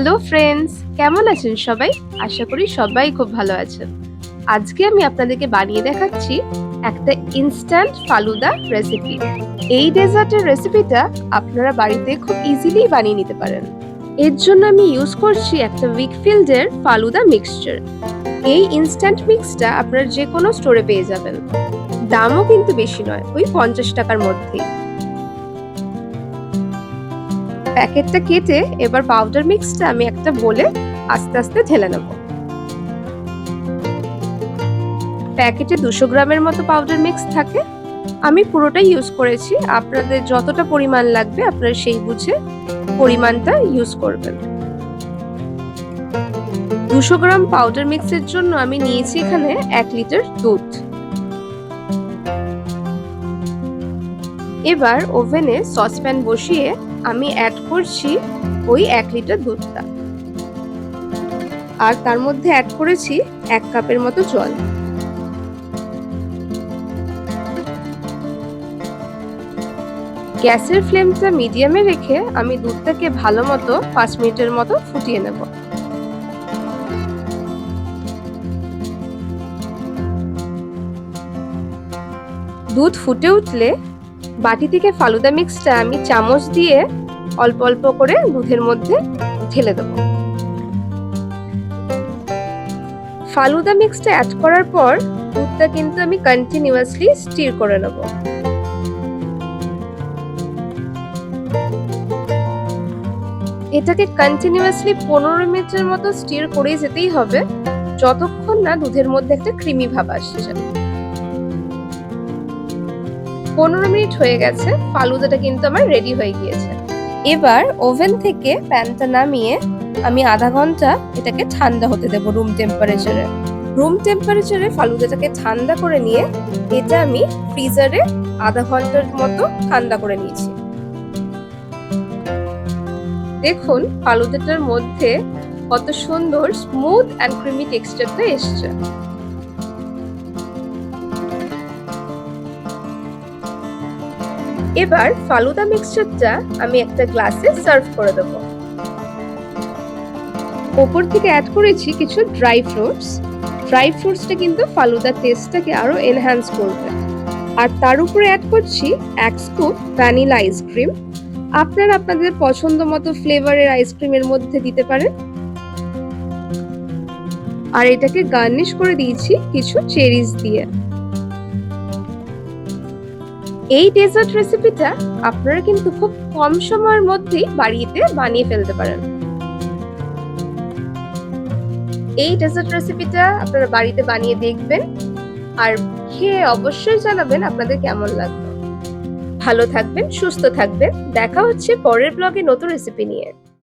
Hello friends, কেমন আছেন সবাই? আশা করি সবাই খুব ভালো আছেন। আজকে আমি আপনাদেরকে বানিয়ে দেখাচ্ছি একটা ইনস্ট্যান্ট ফালুদা রেসিপি। এই ডেজার্টের রেসিপিটা আপনারা বাড়িতে খুব ইজিলি বানিয়ে নিতে পারেন। এর জন্য আমি ইউজ করছি একটা উইকফিল্ডের ফালুদা মিক্সচার। এই ইনস্ট্যান্ট মিক্সটা আপনারা যে কোনো স্টোরে পেয়ে যাবেন। দামও কিন্তু বেশি নয়, ওই 50 টাকার মধ্যেই। প্যাকেটটা কেটে এবার পাউডার মিক্সটা আমি একটা বলে আস্তে আস্তে ঢেলে নেব। প্যাকেটে 200 গ্রামের মতো পাউডার মিক্স থাকে। আমি পুরোটাই ইউজ করেছি। আপনাদের যতটা পরিমাণ লাগবে আপনারা সেই বুঝে পরিমাণটা ইউজ করবেন। 200 গ্রাম পাউডার মিক্সের জন্য আমি নিয়েছি এখানে 1 লিটার দুধ। এবার ওভেনে সসপ্যান বসিয়ে আমি অ্যাড করছি ওই 1 লিটার দুধটা, আর তার মধ্যে অ্যাড করেছি 1 কাপের মতো জল। গ্যাসের ফ্লেমটা মিডিয়ামে রেখে আমি দুধটাকে ভালো মতো 5 মিনিটের মতো ফুটিয়ে নেব। দুধ ফুটে উঠলে বাটি থেকে ফালুদা মিক্সটা আমি চামচ দিয়ে অল্প অল্প করে দুধের মধ্যে ঢেলে দেব। ফালুদা মিক্সটা অ্যাড করার পর দুধটা কিন্তু আমি কন্টিনিউয়াসলি স্টির করে নেব। এটাকে কন্টিনিউয়াসলি 15 মিনিটের মতো স্টির করে যেতেই হবে, যতক্ষণ না দুধের মধ্যে একটা ক্রিমি ভাব আসছে। 15 মিনিট হয়ে গেছে, ফালুদাটা কিন্তু আমার রেডি হয়ে গিয়েছে। এবার ওভেন থেকে প্যানটা নামিয়ে আমি আধা ঘন্টা এটাকে ঠান্ডা হতে দেব রুম টেম্পারেচারে। রুম টেম্পারেচারে ফালুদাটাকে ঠান্ডা করে নিয়ে এটা আমি ফ্রিজারে আধা ঘন্টার মতো ঠান্ডা করে নিয়েছি। দেখুন ফালুদাটার মধ্যে কত সুন্দর স্মুথ অ্যান্ড ক্রিমি টেক্সচারটা এসছে। এবার ফালুদা মিক্সচারটা আমি একটা গ্লাসে সার্ভ করে দেব। উপর থেকে অ্যাড করেছি কিছু ড্রাই ফ্রুটস। ড্রাই ফ্রুটসটা কিন্তু ফালুদার টেস্টটাকে আরো এনহ্যান্স করবে। আর তার উপরে অ্যাড করছি 1 স্কুপ ভ্যানিলা আইসক্রিম। আপনারা আপনাদের পছন্দ মতো ফ্লেভারের আইসক্রিমের মধ্যে দিতে পারেন। আর এটাকে গার্নিশ করে দিয়েছি কিছু চেরিজ দিয়ে। এই ডেজার্ট রেসিপিটা আপনারা কিন্তু খুব কম সময়ের মধ্যেই বাড়িতে বানিয়ে ফেলতে পারেন। এই ডেজার্ট রেসিপিটা আপনারা বাড়িতে বানিয়ে দেখবেন আর খেয়ে অবশ্যই জানাবেন আপনাদের কেমন লাগলো। ভালো থাকবেন, সুস্থ থাকবেন। দেখা হচ্ছে পরের ব্লগে নতুন রেসিপি নিয়ে।